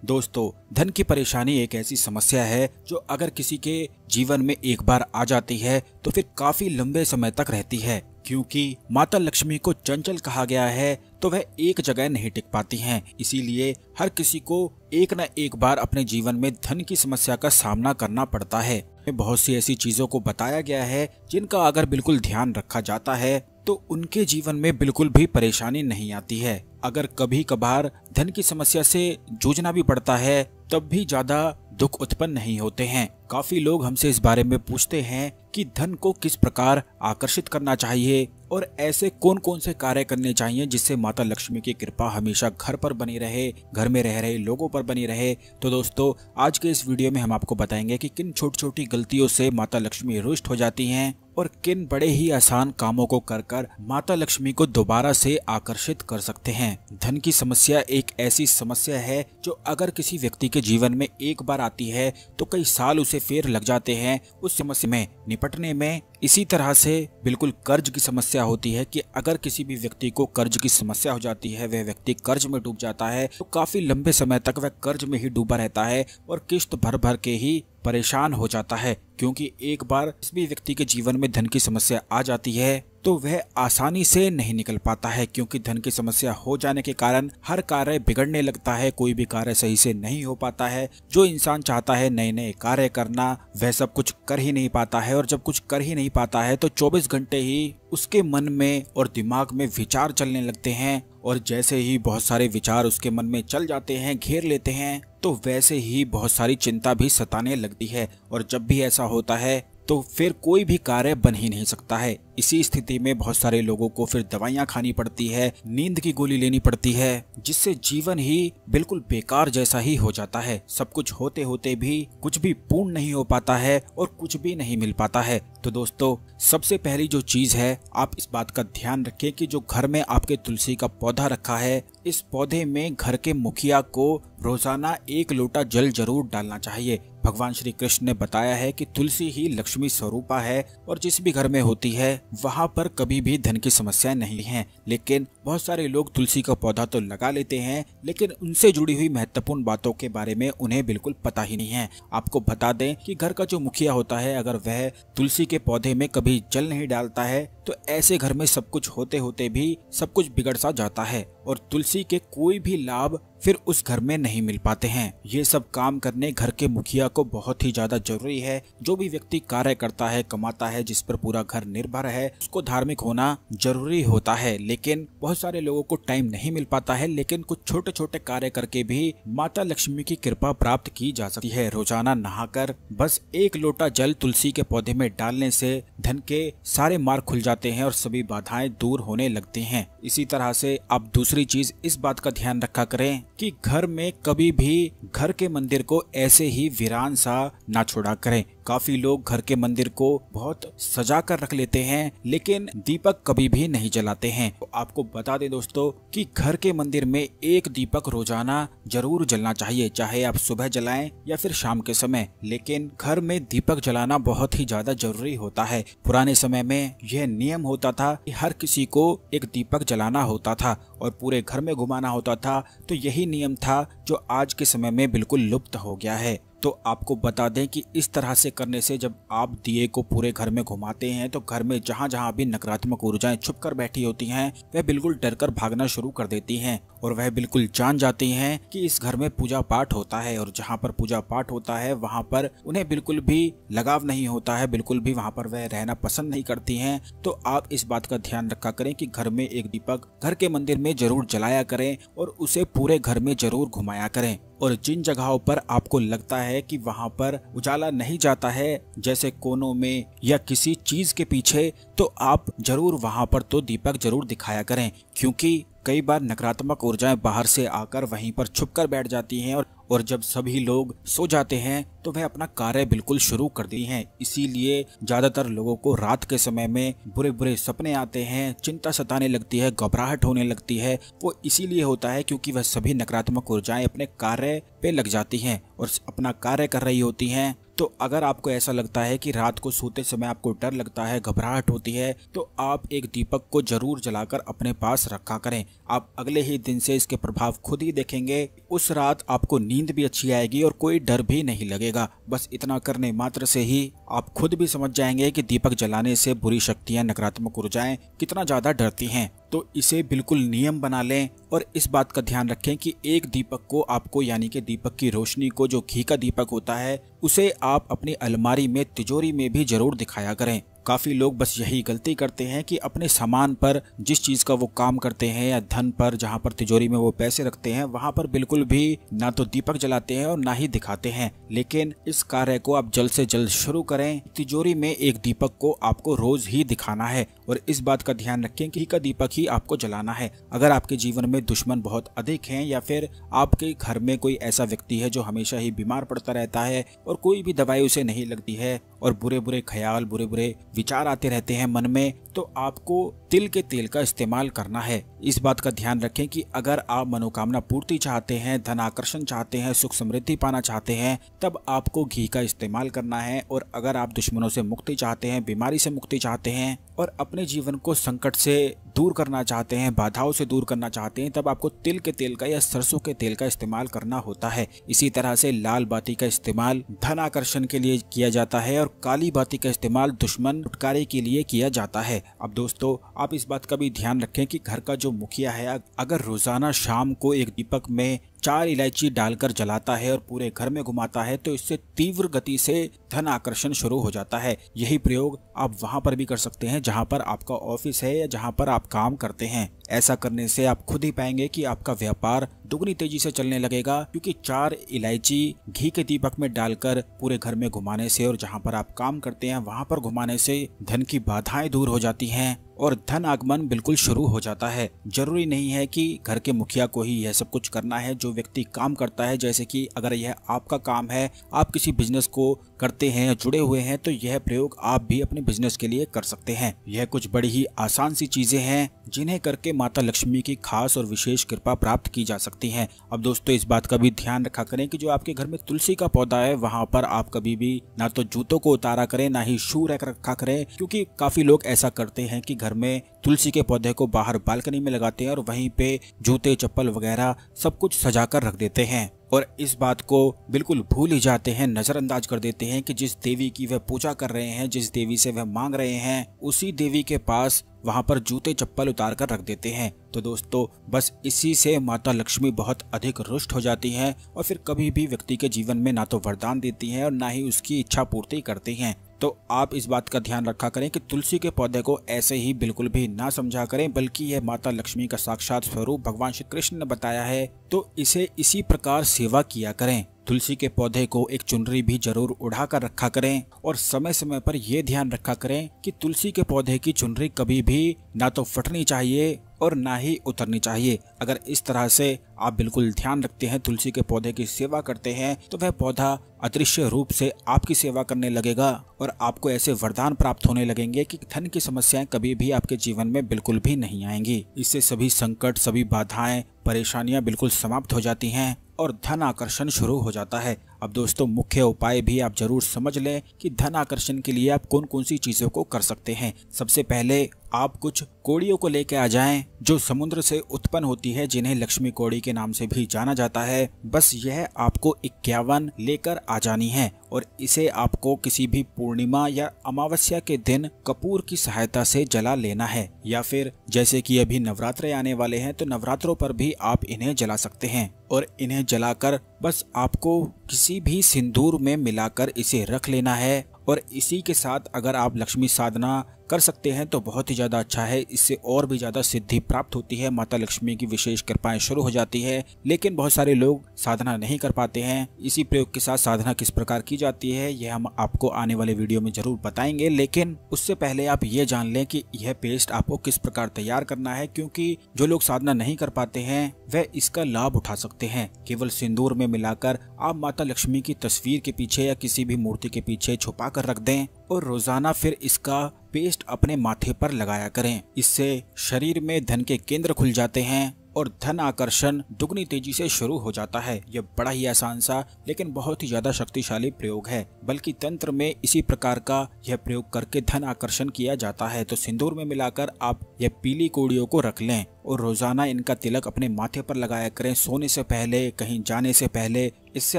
दोस्तों, धन की परेशानी एक ऐसी समस्या है जो अगर किसी के जीवन में एक बार आ जाती है तो फिर काफी लंबे समय तक रहती है। क्योंकि माता लक्ष्मी को चंचल कहा गया है तो वह एक जगह नहीं टिक पाती हैं। इसीलिए हर किसी को एक न एक बार अपने जीवन में धन की समस्या का सामना करना पड़ता है। बहुत सी ऐसी चीजों को बताया गया है जिनका अगर बिल्कुल ध्यान रखा जाता है तो उनके जीवन में बिल्कुल भी परेशानी नहीं आती है। अगर कभी कभार धन की समस्या से जूझना भी पड़ता है तब भी ज्यादा दुख उत्पन्न नहीं होते हैं। काफी लोग हमसे इस बारे में पूछते हैं कि धन को किस प्रकार आकर्षित करना चाहिए और ऐसे कौन कौन से कार्य करने चाहिए जिससे माता लक्ष्मी की कृपा हमेशा घर पर बनी रहे, घर में रह रहे लोगों पर बनी रहे। तो दोस्तों, आज के इस वीडियो में हम आपको बताएंगे कि किन छोटी छोटी गलतियों से माता लक्ष्मी रुष्ट हो जाती हैं और किन बड़े ही आसान कामों को कर कर माता लक्ष्मी को दोबारा से आकर्षित कर सकते हैं। धन की समस्या एक ऐसी समस्या है जो अगर किसी व्यक्ति के जीवन में एक बार आती है तो कई साल उसे फिर लग जाते हैं उस समस्या में निपटने में। इसी तरह से बिल्कुल कर्ज की समस्या होती है कि अगर किसी भी व्यक्ति को कर्ज की समस्या हो जाती है, वह व्यक्ति कर्ज में डूब जाता है तो काफी लंबे समय तक वह कर्ज में ही डूबा रहता है और किश्त भर भर के ही परेशान हो जाता है। क्योंकि एक बार किसी भी व्यक्ति के जीवन में धन की समस्या आ जाती है तो वह आसानी से नहीं निकल पाता है। क्योंकि धन की समस्या हो जाने के कारण हर कार्य बिगड़ने लगता है, कोई भी कार्य सही से नहीं हो पाता है। जो इंसान चाहता है नए नए कार्य करना वह सब कुछ कर ही नहीं पाता है और जब कुछ कर ही नहीं पाता है तो 24 घंटे ही उसके मन में और दिमाग में विचार चलने लगते हैं और जैसे ही बहुत सारे विचार उसके मन में चल जाते हैं, घेर लेते हैं, तो वैसे ही बहुत सारी चिंता भी सताने लगती है। और जब भी ऐसा होता है तो फिर कोई भी कार्य बन ही नहीं सकता है। इसी स्थिति में बहुत सारे लोगों को फिर दवाइयां खानी पड़ती है, नींद की गोली लेनी पड़ती है, जिससे जीवन ही बिल्कुल बेकार जैसा ही हो जाता है। सब कुछ होते होते भी कुछ भी पूर्ण नहीं हो पाता है और कुछ भी नहीं मिल पाता है। तो दोस्तों, सबसे पहली जो चीज है, आप इस बात का ध्यान रखें कि जो घर में आपके तुलसी का पौधा रखा है, इस पौधे में घर के मुखिया को रोजाना 1 लोटा जल जरूर डालना चाहिए। भगवान श्री कृष्ण ने बताया है कि तुलसी ही लक्ष्मी स्वरूपा है और जिस भी घर में होती है वहाँ पर कभी भी धन की समस्या नहीं है। लेकिन बहुत सारे लोग तुलसी का पौधा तो लगा लेते हैं लेकिन उनसे जुड़ी हुई महत्वपूर्ण बातों के बारे में उन्हें बिल्कुल पता ही नहीं है। आपको बता दें कि घर का जो मुखिया होता है अगर वह तुलसी के पौधे में कभी जल नहीं डालता है तो ऐसे घर में सब कुछ होते होते भी सब कुछ बिगड़ सा जाता है और तुलसी के कोई भी लाभ फिर उस घर में नहीं मिल पाते हैं। ये सब काम करने घर के मुखिया को बहुत ही ज्यादा जरूरी है। जो भी व्यक्ति कार्य करता है, कमाता है, जिस पर पूरा घर निर्भर है, उसको धार्मिक होना जरूरी होता है। लेकिन बहुत सारे लोगों को टाइम नहीं मिल पाता है, लेकिन कुछ छोटे छोटे कार्य करके भी माता लक्ष्मी की कृपा प्राप्त की जा सकती है। रोजाना नहाकर बस 1 लोटा जल तुलसी के पौधे में डालने से धन के सारे मार्ग खुल जाते हैं और सभी बाधाएं दूर होने लगती हैं। इसी तरह से आप दूसरी चीज इस बात का ध्यान रखा करें कि घर में कभी भी घर के मंदिर को ऐसे ही वीरान सा ना छोड़ा करें। काफी लोग घर के मंदिर को बहुत सजा कर रख लेते हैं लेकिन दीपक कभी भी नहीं जलाते हैं। तो आपको बता दें दोस्तों कि घर के मंदिर में 1 दीपक रोजाना जरूर जलना चाहिए, चाहे आप सुबह जलाएं या फिर शाम के समय। लेकिन घर में दीपक जलाना बहुत ही ज्यादा जरूरी होता है। पुराने समय में यह नियम होता था कि हर किसी को एक दीपक जलाना होता था और पूरे घर में घुमाना होता था। तो यही नियम था जो आज के समय में बिल्कुल लुप्त हो गया है। तो आपको बता दें कि इस तरह से करने से जब आप दिए को पूरे घर में घुमाते हैं तो घर में जहां जहां भी नकारात्मक ऊर्जाएं छुप कर बैठी होती हैं वह बिल्कुल डर कर भागना शुरू कर देती हैं और वह बिल्कुल जान जाती हैं कि इस घर में पूजा पाठ होता है। और जहां पर पूजा पाठ होता है वहां पर उन्हें बिल्कुल भी लगाव नहीं होता है, बिल्कुल भी वहां पर वह रहना पसंद नहीं करती हैं। तो आप इस बात का ध्यान रखा करें कि घर में 1 दीपक घर के मंदिर में जरूर जलाया करें और उसे पूरे घर में जरूर घुमाया करें। और जिन जगहों पर आपको लगता है कि वहां पर उजाला नहीं जाता है, जैसे कोनों में या किसी चीज के पीछे, तो आप जरूर वहां पर तो दीपक जरूर दिखाया करें। क्योंकि कई बार नकारात्मक ऊर्जाएं बाहर से आकर वहीं पर छुपकर बैठ जाती हैं और जब सभी लोग सो जाते हैं तो वह अपना कार्य बिल्कुल शुरू कर देती हैं। इसीलिए ज्यादातर लोगों को रात के समय में बुरे बुरे सपने आते हैं, चिंता सताने लगती है, घबराहट होने लगती है। वो इसीलिए होता है क्योंकि वह सभी नकारात्मक ऊर्जाएं अपने कार्य पे लग जाती हैं और अपना कार्य कर रही होती हैं तो अगर आपको ऐसा लगता है कि रात को सोते समय आपको डर लगता है, घबराहट होती है, तो आप एक दीपक को जरूर जलाकर अपने पास रखा करें। आप अगले ही दिन से इसके प्रभाव खुद ही देखेंगे। उस रात आपको नींद भी अच्छी आएगी और कोई डर भी नहीं लगेगा। बस इतना करने मात्र से ही आप खुद भी समझ जाएंगे कि दीपक जलाने से बुरी शक्तियां, नकारात्मक ऊर्जाएं कितना ज्यादा डरती हैं। तो इसे बिल्कुल नियम बना लें और इस बात का ध्यान रखें कि एक दीपक को आपको, यानी कि दीपक की रोशनी को, जो घी का दीपक होता है, उसे आप अपनी अलमारी में, तिजोरी में भी जरूर दिखाया करें। काफी लोग बस यही गलती करते हैं कि अपने सामान पर, जिस चीज का वो काम करते हैं या धन पर, जहां पर तिजोरी में वो पैसे रखते हैं, वहां पर बिल्कुल भी ना तो दीपक जलाते हैं और ना ही दिखाते हैं। लेकिन इस कार्य को आप जल्द से जल्द शुरू करें। तिजोरी में एक दीपक को आपको रोज ही दिखाना है और इस बात का ध्यान रखें कि का दीपक ही आपको जलाना है। अगर आपके जीवन में दुश्मन बहुत अधिक हैं या फिर आपके घर में कोई ऐसा व्यक्ति है जो हमेशा ही बीमार पड़ता रहता है और कोई भी दवाई उसे नहीं लगती है और बुरे बुरे ख्याल, बुरे बुरे विचार आते रहते हैं मन में, तो आपको तिल के तेल का इस्तेमाल करना है। इस बात का ध्यान रखें कि अगर आप मनोकामना पूर्ति चाहते हैं, धन आकर्षण चाहते हैं, सुख समृद्धि पाना चाहते हैं, तब आपको घी का इस्तेमाल करना है। और अगर आप दुश्मनों से मुक्ति चाहते हैं, बीमारी से मुक्ति चाहते हैं और अपने जीवन को संकट से दूर करना चाहते हैं, बाधाओं से दूर करना चाहते हैं, तब आपको तिल के तेल का या सरसों के तेल का इस्तेमाल करना होता है। इसी तरह से लाल बाती का इस्तेमाल धन आकर्षण के लिए किया जाता है और काली बाती का इस्तेमाल दुश्मन छुटकारे के लिए किया जाता है। अब दोस्तों, आप इस बात का भी ध्यान रखें कि घर का जो मुखिया है, अगर रोजाना शाम को एक दीपक में 4 इलायची डालकर जलाता है और पूरे घर में घुमाता है, तो इससे तीव्र गति से धन आकर्षण शुरू हो जाता है। यही प्रयोग आप वहां पर भी कर सकते हैं जहां पर आपका ऑफिस है या जहां पर आप काम करते हैं। ऐसा करने से आप खुद ही पाएंगे कि आपका व्यापार दुगनी तेजी से चलने लगेगा, क्योंकि 4 इलायची घी के दीपक में डालकर पूरे घर में घुमाने से और जहां पर आप काम करते हैं वहां पर घुमाने से धन की बाधाएं दूर हो जाती हैं और धन आगमन बिल्कुल शुरू हो जाता है। जरूरी नहीं है कि घर के मुखिया को ही यह सब कुछ करना है। जो व्यक्ति काम करता है, जैसे कि अगर यह आपका काम है, आप किसी बिजनेस को करते हैं या जुड़े हुए हैं, तो यह प्रयोग आप भी अपने बिजनेस के लिए कर सकते हैं। यह कुछ बड़ी ही आसान सी चीजें हैं जिन्हें करके माता लक्ष्मी की खास और विशेष कृपा प्राप्त की जा सकती है। अब दोस्तों, इस बात का भी ध्यान रखा करें कि जो आपके घर में तुलसी का पौधा है, वहाँ पर आप कभी भी ना तो जूतों को उतारा करें, ना ही शू रखा करें, क्योंकि काफी लोग ऐसा करते हैं कि घर में तुलसी के पौधे को बाहर बालकनी में लगाते हैं और वहीं पे जूते, चप्पल वगैरह सब कुछ सजा कर रख देते हैं और इस बात को बिल्कुल भूल ही जाते हैं, नजरअंदाज कर देते हैं कि जिस देवी की वह पूजा कर रहे हैं, जिस देवी से वह मांग रहे हैं, उसी देवी के पास वहां पर जूते चप्पल उतार कर रख देते हैं। तो दोस्तों, बस इसी से माता लक्ष्मी बहुत अधिक रुष्ट हो जाती हैं और फिर कभी भी व्यक्ति के जीवन में ना तो वरदान देती हैं और ना ही उसकी इच्छा पूर्ति करती हैं। तो आप इस बात का ध्यान रखा करें कि तुलसी के पौधे को ऐसे ही बिल्कुल भी ना समझा करें, बल्कि यह माता लक्ष्मी का साक्षात स्वरूप भगवान श्री कृष्ण ने बताया है, तो इसे इसी प्रकार सेवा किया करें। तुलसी के पौधे को एक चुनरी भी जरूर उड़ा कर रखा करें और समय समय पर यह ध्यान रखा करें कि तुलसी के पौधे की चुनरी कभी भी ना तो फटनी चाहिए और ना ही उतरनी चाहिए। अगर इस तरह से आप बिल्कुल ध्यान रखते हैं, तुलसी के पौधे की सेवा करते हैं, तो वह पौधा अदृश्य रूप से आपकी सेवा करने लगेगा और आपको ऐसे वरदान प्राप्त होने लगेंगे कि धन की समस्याएं कभी भी आपके जीवन में बिल्कुल भी नहीं आएंगी। इससे सभी संकट, सभी बाधाएं, परेशानियां बिल्कुल समाप्त हो जाती हैं और धन आकर्षण शुरू हो जाता है। अब दोस्तों, मुख्य उपाय भी आप जरूर समझ लें कि धन आकर्षण के लिए आप कौन कौन सी चीजों को कर सकते हैं। सबसे पहले आप कुछ कौड़ियों को लेके आ जाएं जो समुद्र से उत्पन्न होती है, जिन्हें लक्ष्मी कौड़ी के नाम से भी जाना जाता है। बस यह आपको 51 लेकर आ जानी है और इसे आपको किसी भी पूर्णिमा या अमावस्या के दिन कपूर की सहायता से जला लेना है, या फिर जैसे कि अभी नवरात्रे आने वाले हैं तो नवरात्रों पर भी आप इन्हें जला सकते हैं और इन्हें जलाकर बस आपको किसी भी सिंदूर में मिलाकर इसे रख लेना है। और इसी के साथ अगर आप लक्ष्मी साधना कर सकते हैं तो बहुत ही ज्यादा अच्छा है। इससे और भी ज्यादा सिद्धि प्राप्त होती है, माता लक्ष्मी की विशेष कृपाएं शुरू हो जाती है। लेकिन बहुत सारे लोग साधना नहीं कर पाते हैं। इसी प्रयोग के साथ साधना किस प्रकार की जाती है यह हम आपको आने वाले वीडियो में जरूर बताएंगे, लेकिन उससे पहले आप ये जान लें कि यह पेस्ट आपको किस प्रकार तैयार करना है, क्योंकि जो लोग साधना नहीं कर पाते हैं वह इसका लाभ उठा सकते हैं। केवल सिंदूर में मिलाकर आप माता लक्ष्मी की तस्वीर के पीछे या किसी भी मूर्ति के पीछे छुपा कर रख दें और रोजाना फिर इसका पेस्ट अपने माथे पर लगाया करें। इससे शरीर में धन के केंद्र खुल जाते हैं और धन आकर्षण दुगनी तेजी से शुरू हो जाता है। यह बड़ा ही आसान सा लेकिन बहुत ही ज्यादा शक्तिशाली प्रयोग है। बल्कि तंत्र में इसी प्रकार का यह प्रयोग करके धन आकर्षण किया जाता है। तो सिंदूर में मिलाकर आप यह पीली कौड़ियों को रख लें और रोजाना इनका तिलक अपने माथे पर लगाया करें, सोने से पहले, कहीं जाने से पहले। इससे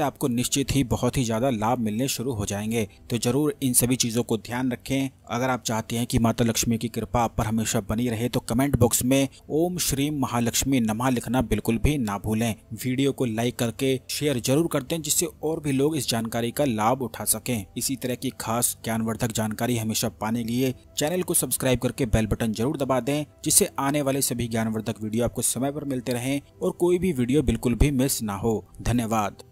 आपको निश्चित ही बहुत ही ज्यादा लाभ मिलने शुरू हो जाएंगे। तो जरूर इन सभी चीजों को ध्यान रखें। अगर आप चाहते हैं कि माता लक्ष्मी की कृपा आप पर हमेशा बनी रहे तो कमेंट बॉक्स में ओम श्री महालक्ष्मी नमः लिखना बिल्कुल भी ना भूलें। वीडियो को लाइक करके शेयर जरूर कर दें जिससे और भी लोग इस जानकारी का लाभ उठा सकें। इसी तरह की खास ज्ञानवर्धक जानकारी हमेशा पाने के लिए चैनल को सब्सक्राइब करके बेल बटन जरूर दबा दें, जिससे आने वाले सभी ज्ञानवर्धक वीडियो आपको समय पर मिलते रहें और कोई भी वीडियो बिल्कुल भी मिस ना हो। धन्यवाद।